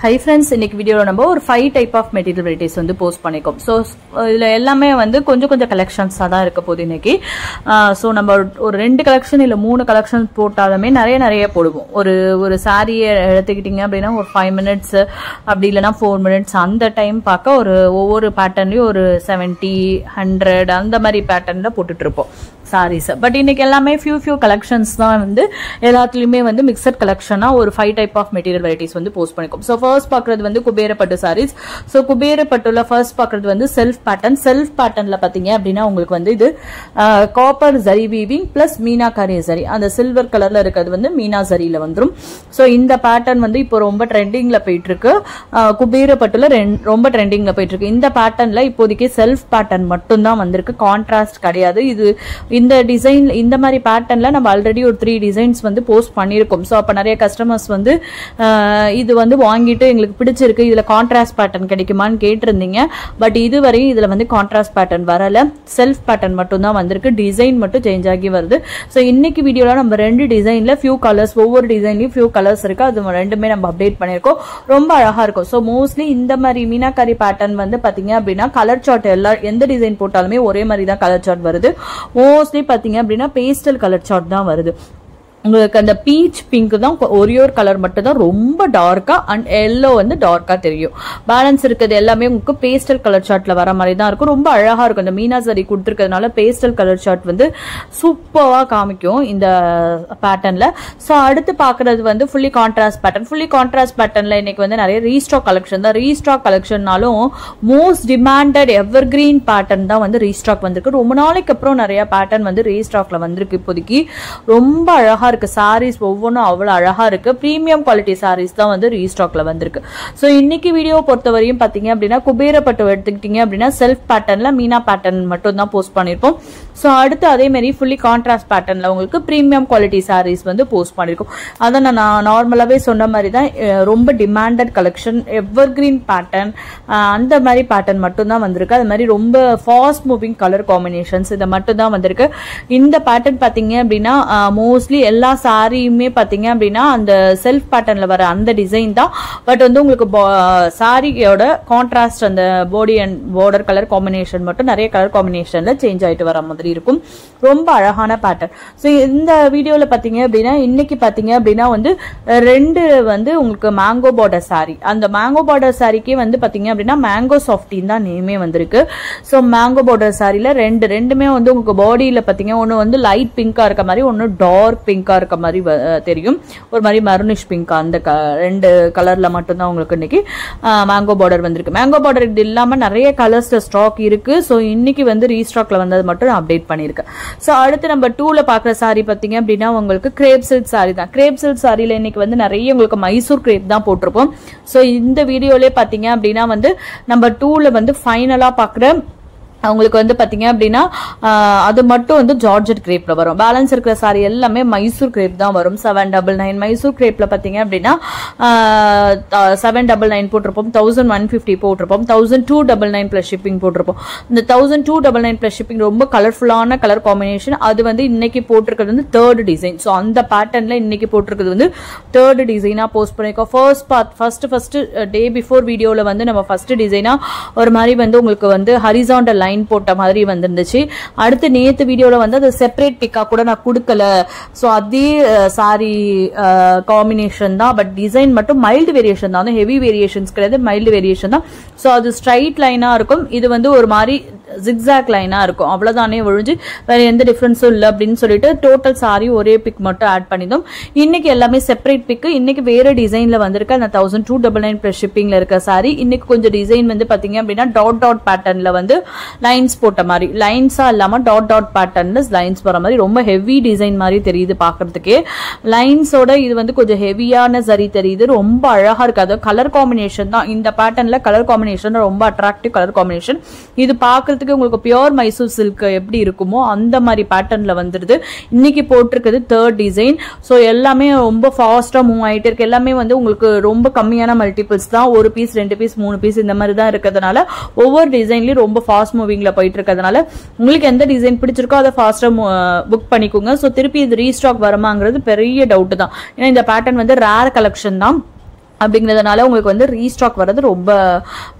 Hi friends, in this video நம்ம ஒரு 5 type of material varieties வந்து போஸ்ட் பண்ணிருக்கோம். சோ இதுல எல்லாமே வந்து கொஞ்சம் கலெக்ஷன்ஸா தான் இருக்க போகுது இன்னைக்கு. சோ நம்ம ஒரு 2 கலெக்ஷன் இல்ல 3 கலெக்ஷன் போட்டாலுமே நிறைய போடுவோம். ஒரு saree எடுத்துக்கிட்டீங்க அப்படினா ஒரு 5 minutes அப்படி இல்லனா 4 minutes அந்த டைம் பார்க்க ஒவ்வொரு பேட்டர்ன்லயும் ஒரு 70 100 அந்த மாதிரி பேட்டர்ன்ல போட்டுட்டு இருப்போம் sarees. பட் இன்னைக்கு எல்லாமே few collections தான் வந்து எல்லாத்துலயுமே வந்து mixed collection ஒரு 5 type of material varieties வந்து போஸ்ட் பண்ணிருக்கோம். சோ ஃபர்ஸ்ட் பார்க்கிறது வந்து குபேர பட்டு sarees. சோ குபேர பட்டுல ஃபர்ஸ்ட் பார்க்கிறது வந்து செல்ஃப் பேட்டர்ன்ல பாத்தீங்க அப்படினா உங்களுக்கு வந்து இது copper zari weaving plus meenakari zari. அந்த சில்வர் கலர்ல இருக்குது வந்து மீனா ஜரியில வந்துரும். சோ இந்த பேட்டர்ன் வந்து இப்போ ரொம்ப ட்ரெண்டிங்ல போயிட்டு இருக்கு. குபேர பட்டுல ரொம்ப ட்ரெண்டிங்ல போயிட்டு இருக்கு. இந்த பேட்டர்ன்ல இப்போதைக்கு செல்ஃப் பேட்டர்ன் மட்டும் தான் வந்திருக்கு, கான்ட்ராஸ்ட் கிடையாது. இது இந்த டிசைன் இந்த மாதிரி பேட்டர்ன்ல நம்ம ஆல்ரெடி ஒரு 3 டிசைன்ஸ் வந்து போஸ்ட் பண்ணிருக்கோம். சோ அப்ப நிறைய கஸ்டமர்ஸ் வந்து இது வந்து வாங்கிட்டு எங்களுக்கு பிடிச்சிருக்கு, இதுல கான்ட்ராஸ்ட் பேட்டர்ன் கிடைக்குமான்னு கேட்டிருந்தீங்க. பட் இதுவரை இதுல வந்து கான்ட்ராஸ்ட் பேட்டர்ன் வரல, செல்ஃப் பேட்டர்ன் மட்டும் தான் வந்திருக்கு. டிசைன் மட்டும் சேஞ்ச் ஆகி வருது. சோ இன்னைக்கு வீடியோல நம்ம 2 டிசைன்ல few கலர்ஸ், ஒவ்வொரு டிசைன்லயும் few கலர்ஸ் இருக்கு, அது ரெண்டுமே நம்ம அப்டேட் பண்ணிருக்கோம். ரொம்ப அழகா இருக்கும். சோ மோஸ்ட்லி இந்த மாதிரி மீனாகாரி பேட்டர்ன் வந்து பாத்தீங்க அப்படின்னா கலர் சார்ட் எந்த டிசைன் போட்டாலுமே ஒரே மாதிரி தான் கலர் சார்ட் வருது. மோஸ்ட்லி பாத்தீங்க அப்படின்னா பேஸ்டல் கலர் சார்ட் தான் வருது. உங்களுக்கு அந்த பீச் பிங்க் தான் ஒரே ஒரு கலர் மட்டும் தான் ரொம்ப டார்க்கா அண்ட் எல்லோ வந்து டார்க்கா தெரியும். பேலன்ஸ் இருக்கிறது எல்லாமே உங்களுக்கு பேஸ்டல் கலர் சார்ட்ல வர மாதிரி தான் இருக்கும். ரொம்ப அழகா இருக்கும். இந்த மீனா சரி கொடுத்துருக்கிறதுனால பேஸ்டல் கலர் சார்ட் வந்து சூப்பரா காமிக்கும் இந்த பேட்டர்ன்ல. சோ அடுத்து பாக்குறது வந்து ஃபுல்லி கான்ட்ராஸ்ட் பேட்டர்ன்ல இன்னைக்கு வந்து நிறைய ரீஸ்டாக் கலெக்ஷன் தான். ரீஸ்டாக் கலெக்ஷன்னாலும் most demanded evergreen pattern தான் வந்து ரீஸ்டாக் வந்திருக்கு. ரொம்ப நாளைக்கு அப்புறம் நிறைய பேட்டர்ன் வந்து ரீஸ்டாக்ல வந்திருக்கு. இப்போதைக்கு ரொம்ப அழகா இருக்கு. சாரீஸ் ஒவ்வொன்றும் அவ்வளவு அழகா இருக்கு. பிரீமியம் குவாலிட்டி சாரீஸ் தான் வந்து ரீஸ்டாக்ல வந்திருக்கு. சோ இன்னைக்கு வீடியோ பொறுத்தவரையும் பாத்தீங்க அப்படின்னா குபேர பட்டு எடுத்துக்கிட்டீங்க அப்படின்னா செல்ஃப் பேட்டர்ன்ல மீனா பேட்டர்ன் மட்டும் தான் போஸ்ட் பண்ணிருப்போம். சோ அடுத்து அதே மாதிரி ஃபுல்லி கான்ட்ராஸ்ட் பேட்டர்ன்ல உங்களுக்கு பிரீமியம் குவாலிட்டி சாரீஸ் வந்து போஸ்ட் பண்ணிருக்கோம். அதான் நான் நார்மலாவே சொன்ன மாதிரி தான் ரொம்ப டிமாண்டட் கலெக்ஷன் எவர் கிரீன் பேட்டர்ன் அந்த மாதிரி பேட்டர்ன் மட்டும் தான் வந்திருக்கு. அது மாதிரி ரொம்ப ஃபாஸ்ட் மூவிங் கலர் காம்பினேஷன்ஸ் இதை மட்டும் தான் வந்திருக்கு. இந்த பேட்டர்ன் பாத்தீங்க அப்படின்னா மோஸ்ட்லி எல்லா சாரியுமே பாத்தீங்க அப்படின்னா அந்த செல்ஃப் பேட்டர்ன்ல வர அந்த டிசைன் தான். பட் வந்து உங்களுக்கு சாரியோட கான்ட்ராஸ்ட் அந்த body and border colour combination மட்டும் நிறைய கலர் காம்பினேஷன்ல சேஞ்ச் ஆயிட்டு வர மாதிரி இருக்கும். ரொம்ப அழகான பேட்டர்ன். சோ இந்த வீடியோல பாத்தீங்க அப்படின்னா இன்னைக்கு பாத்தீங்க அப்படின்னா வந்து 2 வந்து உங்களுக்கு மேங்கோ பார்டர் சாரி. அந்த மேங்கோ பார்டர் சாரிக்கே வந்து பாத்தீங்க அப்படின்னா மேங்கோ சாஃப்டின் தான் நேமே வந்திருக்கு. சோ மேங்கோ பார்டர் சாரில ரெண்டுமே வந்து உங்களுக்கு பாடியில பாத்தீங்க ஒன்னு வந்து லைட் பிங்கா இருக்க மாதிரி, ஒன்னு டார்க் பிங்கா இருக்க மாதிரி தெரியும். ஒரு மாதிரி மருனிஷ் பிங்க் அந்த 2 கலர்ல மட்டும் தான் உங்களுக்கு இன்னைக்கு மேங்கோ பார்டர் வந்திருக்கு. மேங்கோ பார்டர் இது இல்லாம நிறைய கலர்ஸ்ல ஸ்டாக் இருக்கு. சோ இன்னைக்கு வந்து ரீஸ்டாக்ல வந்தது மட்டும் அப்டேட் பண்ணிருக்கேன். சோ அடுத்து நம்ம 2ல பாக்குற சாரி பாத்தீங்க அப்படின்னா உங்களுக்கு கிரேப் சில்க் சாரி தான். கிரேப் சில்க் சாரில இன்னைக்கு வந்து நிறைய உங்களுக்கு மைசூர் கிரேப் தான் போட்டிருப்போம். சோ இந்த வீடியோலயே பாத்தீங்க அப்படின்னா வந்து நம்ம 2ல வந்து ஃபைனலா பாக்குற அவங்களுக்கு வந்து பாத்தீங்க அப்படின்னா அது மட்டும் வந்து ஜார்ஜெட் கிரேப்ல வரும். பேலன்ஸ் இருக்கிற சாரி எல்லாமே மைசூர் கிரேப் தான் வரும். 799 மைசூர் கிரேப்ல பாத்தீங்க அப்படின்னா 799 போட்டிருப்போம், 1150 போட்டிருப்போம், 1299 பிளஸ் ஷிப்பிங் போட்டிருப்போம். இந்த 1299 பிளஸ் ஷிப்பிங் ரொம்ப கலர்ஃபுல்லான கலர் காம்பினேஷன். அது வந்து இன்னைக்கு போட்டிருக்கிறது வந்து 3rd டிசைன். சோ அந்த பேட்டர்ன்ல இன்னைக்கு போட்டிருக்கிறது வந்து 3rd டிசைனா போஸ்ட் பண்ணிருக்கோம். ஃபர்ஸ்ட் டே பிஃபோர் வீடியோல வந்து நம்ம ஃபர்ஸ்ட் டிசைனா ஒரு மாதிரி வந்து உங்களுக்கு வந்து ஹரிசாண்டல் போட்ட மாதிரி வந்துருந்துச்சு. அடுத்து நேத்து வீடியோல வந்து அது செப்பரேட் பிக்கா கூட நான் கொடுக்கல. சோ அதே சாரி காம்பினேஷன் தான். பட் டிசைன் மட்டும் மைல்டு வேரியேஷன் தான், ஹெவி வேரியேஷன்ஸ் கிடையாது, மைல்டு வேரியேஷன் தான். சோ அது ஸ்ட்ரைட் லைனா இருக்கும், இது வந்து ஒரு மாதிரி ஜிக்ஸாக் லைனா இருக்கும். அவ்வளவுதானே ஒழிஞ்சு வேற எந்த டிஃபரன்ஸும் இல்ல அப்படின்னு சொல்லிட்டு டோட்டல் சாரி ஒரே பிக் மட்டும் ஆட் பண்ணிடும். இன்னைக்கு எல்லாமே செப்பரேட் பிக். இன்னைக்கு வேற டிசைன்ல வந்திருக்கு. அந்த 1299 பிளஸ் ஷிப்பிங்ல இருக்க சாரி இன்னைக்கு கொஞ்சம் டிசைன் வந்து பாத்தீங்க அப்படின்னா டாட் பேட்டர்ன்ல வந்து லைன்ஸ் போட்ட மாதிரி, லைன்ஸா இல்லாம டாட் பேட்டர்ன்ல லைன்ஸ் போற மாதிரி ரொம்ப ஹெவி டிசைன் மாதிரி தெரியுது பாக்குறதுக்கே. லைன்ஸோட இது வந்து கொஞ்சம் ஹெவியான சரி தெரியுது. ரொம்ப அழகா இருக்காது. கலர் காம்பினேஷன் தான் இந்த பேட்டர்ன்ல, கலர் காம்பினேஷன் ரொம்ப அட்ராக்டிவ் கலர் காம்பினேஷன். இது பாக்குறதுக்கு உங்களுக்கு பியூர் மைசூர் சில்க் எப்படி இருக்குமோ அந்த மாதிரி பேட்டர்ன்ல வந்துருது. இன்னைக்கு போட்டிருக்கிறது 3rd டிசைன். சோ எல்லாமே ரொம்ப ஃபாஸ்டா மூவ் ஆயிட்டு இருக்கு. எல்லாமே வந்து உங்களுக்கு ரொம்ப கம்மியான மல்டிபிள்ஸ் தான், 1 பீஸ் 2 பீஸ் 3 பீஸ் இந்த மாதிரி தான் இருக்கிறதுனால ஒவ்வொரு டிசைன்லயும் ரொம்ப ஃபாஸ்ட் மூவிங்ல போயிட்டு இருக்கிறதுனால உங்களுக்கு எந்த டிசைன் பிடிச்சிருக்கோ அதை ஃபாஸ்டா புக் பண்ணிக்கோங்க. சோ திருப்பி இது ரீஸ்டாக் வருமாங்கிறது பெரிய டவுட் தான். ஏன்னா இந்த பேட்டர்ன் வந்து ரேர் கலெக்ஷன் தான். அப்படிங்கிறதுனால உங்களுக்கு வந்து ரீஸ்டாக் வர்றது ரொம்ப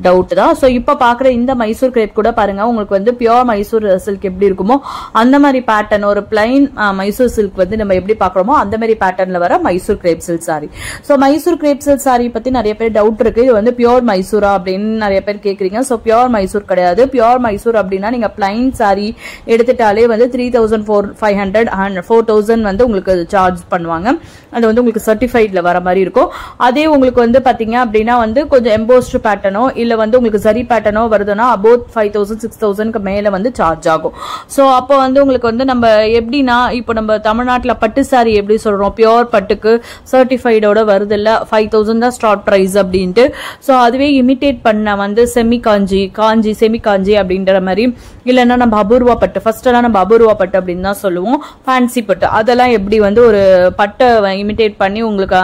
டவுட் தான். ஸோ இப்போ பார்க்குற இந்த மைசூர் கிரேப் கூட பாருங்க, உங்களுக்கு வந்து பியோர் மைசூர் சில்க் எப்படி இருக்குமோ அந்த மாதிரி பேட்டர்ன், ஒரு பிளைன் மைசூர் சில்க் வந்து நம்ம எப்படி பார்க்குறோமோ அந்த மாதிரி பேட்டர்ன்ல வர Mysore grape silk sorry. So Mysore grape silk sorry பத்தி நிறைய பேர் டவுட் இருக்கு, இது வந்து பியோர் மைசூரா அப்படின்னு நிறைய பேர் கேட்குறீங்க. ஸோ பியோர் மைசூர் கிடையாது. பியோர் மைசூர் அப்படின்னா நீங்க பிளைன் சாரி எடுத்துட்டாலே வந்து 3,500 and 4,000 வந்து உங்களுக்கு சார்ஜ் பண்ணுவாங்க. அது வந்து உங்களுக்கு சர்டிஃபைட்ல வர மாதிரி இருக்கும். அதே உங்களுக்கு வந்து பாத்தீங்க அப்படின்னா வந்து கொஞ்சம் எம்போஸ்ட் பேட்டர்னோ இல்ல வந்து உங்களுக்கு சரி பேட்டர்னோ வருதுன்னா அபவுட் 5,000 6,000 மேல வந்து சார்ஜ் ஆகும். சோ அப்போ வந்து உங்களுக்கு வந்து நம்ம எப்படின்னா இப்போ நம்ம தமிழ்நாட்டுல பட்டு சாரி எப்படி சொல்றோம், பியோர் பட்டுக்கு சர்டிஃபைடோட வருது இல்ல, 5,000 தான் ஸ்டார்ட் பிரைஸ் அப்படின்ட்டு. சோ அதுவே இமிட்டேட் பண்ண வந்து செமி காஞ்சி அப்படின்ற மாதிரி, இல்லைன்னா நம்ம அபூர்வா பட்டு, ஃபர்ஸ்ட் எல்லாம் நம்ம அபூர்வா பட்டு அப்படின்னு தான் சொல்லுவோம், ஃபேன்சி பட்டு, அதெல்லாம் எப்படி வந்து ஒரு பட்டை இமிட்டேட் பண்ணி உங்களுக்கு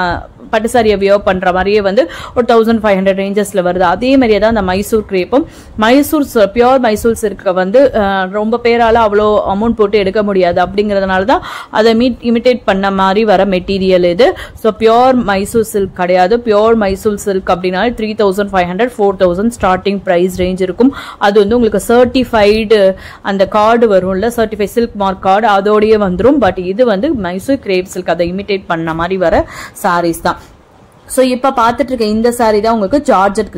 பட்டு சாரியை வியோ பண்ற மாதிரியே வந்து ஒரு 1,500 ரேஞ்சஸ்ல வருது. அதே மாதிரியே தான் அந்த மைசூர் கிரேப்பும். மைசூர் பியோர் மைசூர் சில்க் வந்து ரொம்ப பேரால அவ்வளோ அமௌண்ட் போட்டு எடுக்க முடியாது. அப்படிங்கறதுனால தான் அதை இமிட்டேட் பண்ண மாதிரி வர மெட்டீரியல் இது. ஸோ பியோர் மைசூர் சில்க் கிடையாது. பியோர் மைசூர் சில்க் அப்படின்னா 3,500 4,000 ஸ்டார்டிங் பிரைஸ் ரேஞ்ச் இருக்கும். அது வந்து உங்களுக்கு சர்டிஃபைடு அந்த கார்டு வரும்ல, சர்டிஃபைட் சில்க் மார்க் கார்டு, அதோடய வந்துடும். பட் இது வந்து மைசூர் கிரேப் சில்க், அதை இமிட்டேட் பண்ண மாதிரி வர சாரீஸ் தான். சோ இப்ப பாத்துட்டு இருக்க இந்த சாரி தான் உங்களுக்கு ஜார்ஜெட்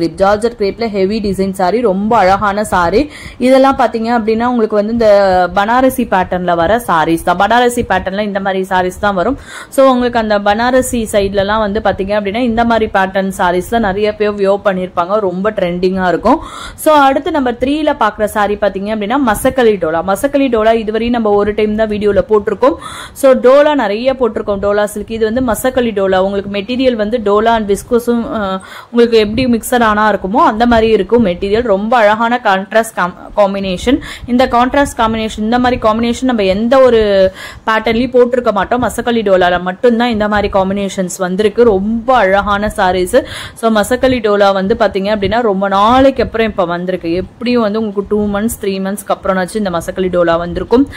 கிரேப்ல ஹெவி டிசைன் சாரி, ரொம்ப அழகான சாரி. இதெல்லாம் பாத்தீங்க அப்படின்னா உங்களுக்கு வந்து இந்த பனாரசி பேட்டர்ன்ல வர சாரீஸ் தான். பனாரசி பேட்டர்ன்ல இந்த மாதிரி சாரீஸ் தான் வரும். சோ உங்களுக்கு அந்த பனாரசி சைட்ல எல்லாம் வந்து பாத்தீங்க அப்படின்னா இந்த மாதிரி பேட்டர்ன் சாரீஸ் தான் நிறைய பேர் வியோ பண்ணிருப்பாங்க, ரொம்ப ட்ரெண்டிங்கா இருக்கும். சோ அடுத்து நம்பர் 3ல பாக்குற சாரி பாத்தீங்க அப்படின்னா மசக்கலி டோலா இதுவரையும் நம்ம ஒரு டைம் தான் வீடியோல போட்டிருக்கோம். சோ டோலா நிறைய போட்டிருக்கோம், டோலா சில்க். இது வந்து மசக்கலி டோலா. உங்களுக்கு மெட்டீரியல் வந்து டோலா அண்ட் விஸ்கோஸும் உங்களுக்கு எப்படி மிக்சர் ஆனா இருக்குமோ அந்த மாதிரி இருக்கும் மெட்டீரியல். ரொம்ப அழகான கான்ட்ராஸ்ட் காம்பினேஷன். இந்த கான்ட்ராஸ்ட் காம்பினேஷன், இந்த மாதிரி காம்பினேஷன் நம்ம எந்த ஒரு பேட்டர்ன்லயும் போட்டிருக்க மாட்டோம். மசக்கலி டோலால மட்டும்தான் இந்த மாதிரி காம்பினேஷன்ஸ் வந்திருக்கு. ரொம்ப அழகான சாரீஸ். ஸோ மசக்கலி டோலா வந்து பாத்தீங்க அப்படின்னா ரொம்ப நாளைக்கு அப்புறம் இப்ப வந்திருக்கு. எப்படியும் வந்து உங்களுக்கு 2 months 3 monthsக்கு அப்புறம்னாச்சு இந்த மசக்கலி டோலா வந்திருக்கும்.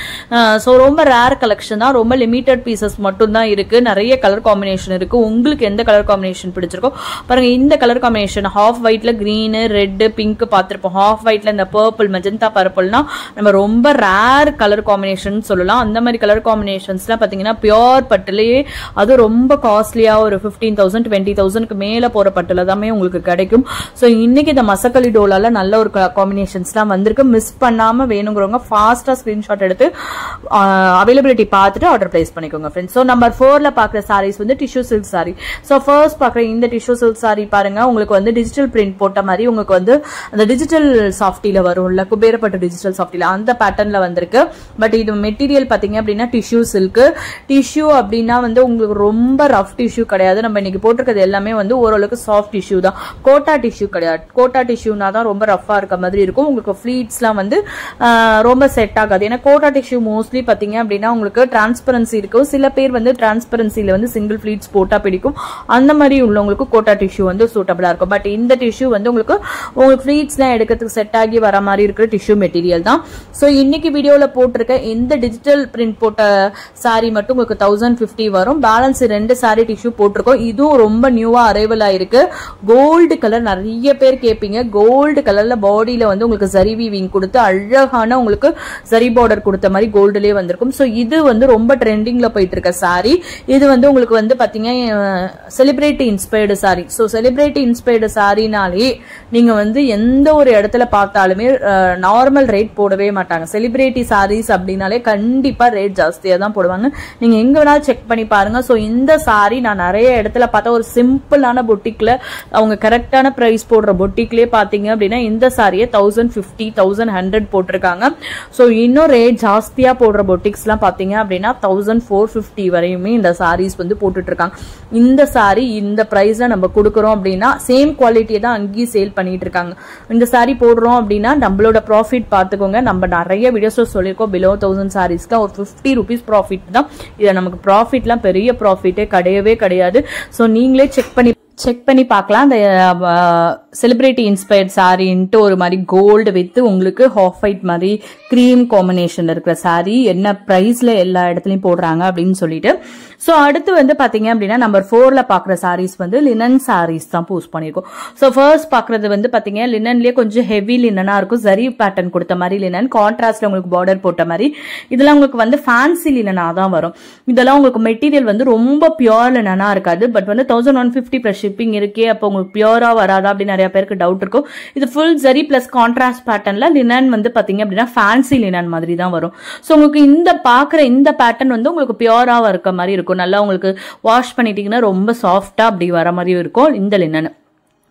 ஸோ ரொம்ப ரேர் கலெக்ஷன் தான், ரொம்ப லிமிடெட் பீசஸ் மட்டும் தான் இருக்கு. நிறைய கலர் காம்பினேஷன் இருக்கு. உங்களுக்கு எந்த கலர் காம்பினேஷன் பிடிச்சிருக்கோம் பாருங்க. இந்த கலர் காம்பினேஷன் ஹாஃப் ஒயிட்ல கிரீன் ரெட் பிங்க் பார்த்திருப்போம். ஹாஃப் ஒயிட்ல இந்த பர்பிள் மெஜந்தா பர்பிள்னா நம்ம ரொம்ப ரேர் கலர் காம்பினேஷன் சொல்லலாம். அந்த மாதிரி கலர் காம்பினேஷன்ஸ்லாம் பாத்தீங்கன்னா பியோர் பட்டுலயே அது ரொம்ப காஸ்ட்லியா ஒரு 15,000 20,000க்கு மேல போற பட்டுல தான் உங்களுக்கு கிடைக்கும். சோ இன்னைக்கு இந்த மசக்கலி டோலால நல்ல ஒரு காம்பினேஷன்ஸ்லாம் வந்திருக்கு. மிஸ் பண்ணாம வேணுங்கிறவங்க ஃபாஸ்டா ஸ்கிரீன்ஷாட் எடுத்து அவைலபிலிட்டி பார்த்துட்டு ஆர்டர் பிளேஸ் பண்ணிக்கோங்க ஃப்ரெண்ட்ஸ். சோ நம்பர் 4ல பாக்குற சாரீஸ் வந்து tissue silk sorry. So first பாக்குற இந்த டிஷ்யூ சில்க் சாரி பாருங்க, உங்களுக்கு வந்து டிஜிட்டல் பிரிண்ட் போட்ட மாதிரி உங்களுக்கு வந்து அந்த டிஜிட்டல் சாஃப்டில வரும்ல, குபேரப்பட்டு டிஜிட்டல் சாஃப்டில அந்த பேட்டர்ன்ல வந்திருக்கு. பட் இது மெட்டீரியல் பாத்தீங்க அப்படின்னா டிஷ்யூ சில்க். டிஷ்யூ அப்படின்னா வந்து உங்களுக்கு ரொம்ப ரஃப் டிஷ்யூ கிடையாது. நம்ம இன்னைக்கு போட்டிருக்கிறது எல்லாமே வந்து ஓரளவுக்கு சாஃப்ட் டிஷ்யூ தான். கோட்டா டிஷ்யூ கிடையாது. கோட்டா டிஷ்யூனா தான் ரொம்ப ரஃபா இருக்க மாதிரி இருக்கும். உங்களுக்கு ஃபிளீட்ஸ்லாம் வந்து ரொம்ப செட் ஆகாது. ஏன்னா கோட்டா டிஷ்யூ மோஸ்ட்லி பாத்தீங்க அப்படின்னா உங்களுக்கு டிரான்ஸ்பரன்சி இருக்கும். சில பேர் வந்து டிரான்ஸ்பரன்சில வந்து சிங்கிள் ஃபிளீட்ஸ் போட்டா பிடிக்கும். அந்த மாதிரி உள்ளவங்களுக்கு கோட்டா டிஷ்யூ வந்து சூட்டபிளா இருக்கும். பட் இந்த டிஷ்யூ வந்து உங்களுக்கு ஃபிளீட்ஸ்லாம் எடுக்கிறதுக்கு செட் ஆகி வர மாதிரி இருக்கிற டிஷ்யூ மெட்டீரியல் தான். சோ இன்னைக்கு வீடியோல போட்டிருக்க இந்த டிஜிட்டல் பிரிண்ட் போட்ட சாரி மட்டும் உங்களுக்கு 1,050 வரும். பேலன்ஸ் 2 சாரி டிஷ்யூ போட்டிருக்கோம். இதுவும் ரொம்ப நியூவா அரைவல் ஆயிருக்கு. கோல்டு கலர் நிறைய பேர் கேட்பீங்க. கோல்டு கலர்ல பாடியில வந்து உங்களுக்கு ஜரி வீவிங் கொடுத்து அழகான உங்களுக்கு ஜரி பார்டர் கொடுத்த மாதிரி கோல்டுலயே வந்திருக்கும். சோ இது வந்து ரொம்ப ட்ரெண்டிங்ல போயிட்டு இருக்க சாரி. இது வந்து உங்களுக்கு வந்து பாத்தீங்க celebrity inspired sari. So celebrity inspired சாரினாலே நீங்க வந்து எந்த ஒரு இடத்துல பார்த்தாலுமே நார்மல் ரேட் போடவே மாட்டாங்க. செலிபிரிட்டி சாரீஸ் அப்படின்னாலே கண்டிப்பா ரேட் ஜாஸ்தியா தான் போடுவாங்க. நீங்க எங்க வேணாலும் செக் பண்ணி பாருங்க. சோ இந்த சாரி நான் நிறைய இடத்துல பார்த்தா ஒரு சிம்பிளான பொட்டிக்ல அவங்க கரெக்டான பிரைஸ் போடுற பொட்டிக்லயே பாத்தீங்க அப்படின்னா இந்த சாரியை 1,050 1,100 போட்டிருக்காங்க. சோ இன்னும் ரேட் ஜாஸ்தியா போடுற பொட்டிக்ஸ் எல்லாம் பாத்தீங்க அப்படின்னா 1,450 வரையுமே இந்த சாரீஸ் வந்து போட்டுட்டு இருக்காங்க. இந்த சாரி இந்த பிரைஸ்ல நம்ம கொடுக்கறோம் அப்படின்னா சேம் குவாலிட்டியை தான் அங்கேயும் சேல் பண்ணிட்டு இருக்காங்க. இந்த சாரி போடுறோம் அப்படின்னா நம்மளோட ப்ராஃபிட் பார்த்துக்கோங்க. நம்ம நிறைய வீடியோஸ் சொல்லியிருக்கோம், பிலோ 1,000 சாரீஸ்க்கு ஒரு 50 rupees ப்ராஃபிட் தான். இதை நமக்கு ப்ராஃபிட்லாம் பெரிய ப்ராஃபிட்டே கிடையவே கிடையாது. ஸோ நீங்களே செக் பண்ணி பார்க்கலாம். அந்த செலிபிரிட்டி இன்ஸ்பயர்ட் சாரின்ட்டு ஒரு மாதிரி கோல்டு வித் உங்களுக்கு ஹாஃப் ஒயிட் மாதிரி கிரீம் காம்பினேஷன்ல இருக்கிற சாரி என்ன பிரைஸ்ல எல்லா இடத்துலயும் போடுறாங்க அப்படின்னு சொல்லிட்டு. ஸோ அடுத்து வந்து பாத்தீங்க அப்படின்னா நம்பர் 4ல பாக்குற சாரீஸ் வந்து லினன் சாரீஸ் தான் போஸ்ட் பண்ணிருக்கோம். ஸோ ஃபர்ஸ்ட் பாக்குறது வந்து பாத்தீங்க லினன்லயே கொஞ்சம் ஹெவி லினனா இருக்கும், ஜரி பேட்டர்ன் கொடுத்த மாதிரி லினன், கான்ட்ராஸ்ட்ல உங்களுக்கு பார்டர் போட்ட மாதிரி. இதெல்லாம் உங்களுக்கு வந்து ஃபேன்சி லினனா தான் வரும். இதெல்லாம் உங்களுக்கு மெட்டீரியல் வந்து ரொம்ப பியூர் லினனா இருக்காது. பட் வந்து 1150 பிளஸ் ஷிப்பிங் இருக்கே, அப்போ உங்களுக்கு பியூரா வராதா அப்படின்னு நிறைய பேருக்கு டவுட் இருக்கும். இது ஃபுல் ஜரி பிளஸ் கான்ட்ராஸ்ட் பேட்டர்ன்ல லினன் வந்து பாத்தீங்க அப்படின்னா ஃபேன்சி லினன் மாதிரி தான் வரும். ஸோ உங்களுக்கு இந்த பாக்குற இந்த பேட்டர்ன் வந்து உங்களுக்கு பியூரா இருக்க மாதிரி இருக்கும். நல்லா உங்களுக்கு வாஷ் பண்ணிட்டீங்கன்னா ரொம்ப சாஃப்டா அப்படி வர மாதிரி இருக்கும் இந்த லினன்.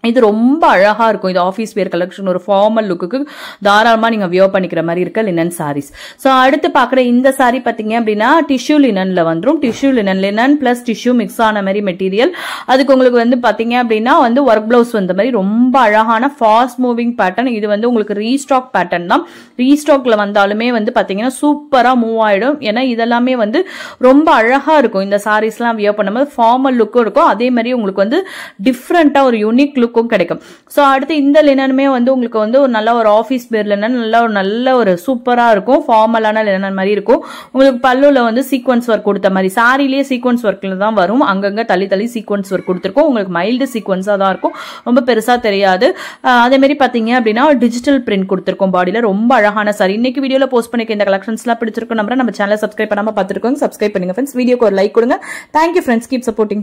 இது ரொம்ப அழகா இருக்கும். இது ஆஃபீஸ் வேர் கலெக்ஷன், ஒரு ஃபார்மல் லுக்குக்கு தாராளமா நீங்க வியர் பண்ணிக்கிற மாதிரி இருக்க லினன் சாரீஸ். சோ அடுத்து பாக்குற இந்த சாரி பாத்தீங்க அப்படின்னா டிஷ்யூ லினன்ல வந்துரும். Tissue linen plus tissue mix ஆன மாதிரி மெட்டீரியல். அதுக்கு உங்களுக்கு வந்து பாத்தீங்க அப்படின்னா வந்து ஒர்க் பிளவுஸ் வந்த மாதிரி ரொம்ப அழகான ஃபாஸ்ட் மூவிங் பேட்டர்ன். இது வந்து உங்களுக்கு ரீஸ்டாக் பேட்டர்ன் தான். ரீஸ்டாக்ல வந்தாலுமே வந்து பாத்தீங்கன்னா சூப்பரா மூவ் ஆயிடும். ஏன்னா இதெல்லாமே வந்து ரொம்ப அழகா இருக்கும். இந்த சாரீஸ் எல்லாம் வியர் பண்ணும்போது ஃபார்மல் லுக்கும் இருக்கும், அதே மாதிரி உங்களுக்கு வந்து டிஃப்ரெண்டா ஒரு யூனிக் லுக் கிடைக்கும். சோ அடுத்து இந்த லினனுமே வந்து உங்களுக்கு வந்து ஒரு நல்ல ஒரு ஆபீஸ் வேர் லினன், நல்ல ஒரு சூப்பரா இருக்கும், ஃபார்மலான லினன் மாதிரி இருக்கும். உங்களுக்கு பல்லுல வந்து சீக்வன்ஸ் ஒர்க் கொடுத்த மாதிரி, சாரிலேயே சீக்வன்ஸ் ஒர்க்ல தான் வரும், அங்கங்க தள்ளி சீக்வன்ஸ் ஒர்க் கொடுத்திருக்கும். உங்களுக்கு மைல்டு சீக்வன்ஸா தான் இருக்கும், ரொம்ப பெருசா தெரியாது. அதே மாதிரி பாத்தீங்க அப்படின்னா டிஜிட்டல் பிரிண்ட் கொடுத்திருக்கும் பாடியில. ரொம்ப அழகான சாரி. இன்னைக்கு வீடியோல போஸ்ட் பண்ணிக்க இந்த கலெக்ஷன்ஸ் எல்லாம் பிடிச்சிருக்கும் நம்புறேன். நம்ம சேனலை சப்ஸ்கிரைப் பண்ணாம பார்த்துருக்கோங்க, சப்ஸ்கிரைப் பண்ணுங்க ஃப்ரெண்ட்ஸ். வீடியோக்கு ஒரு லைக் கொடுங்க. Thank you friends, keep supporting.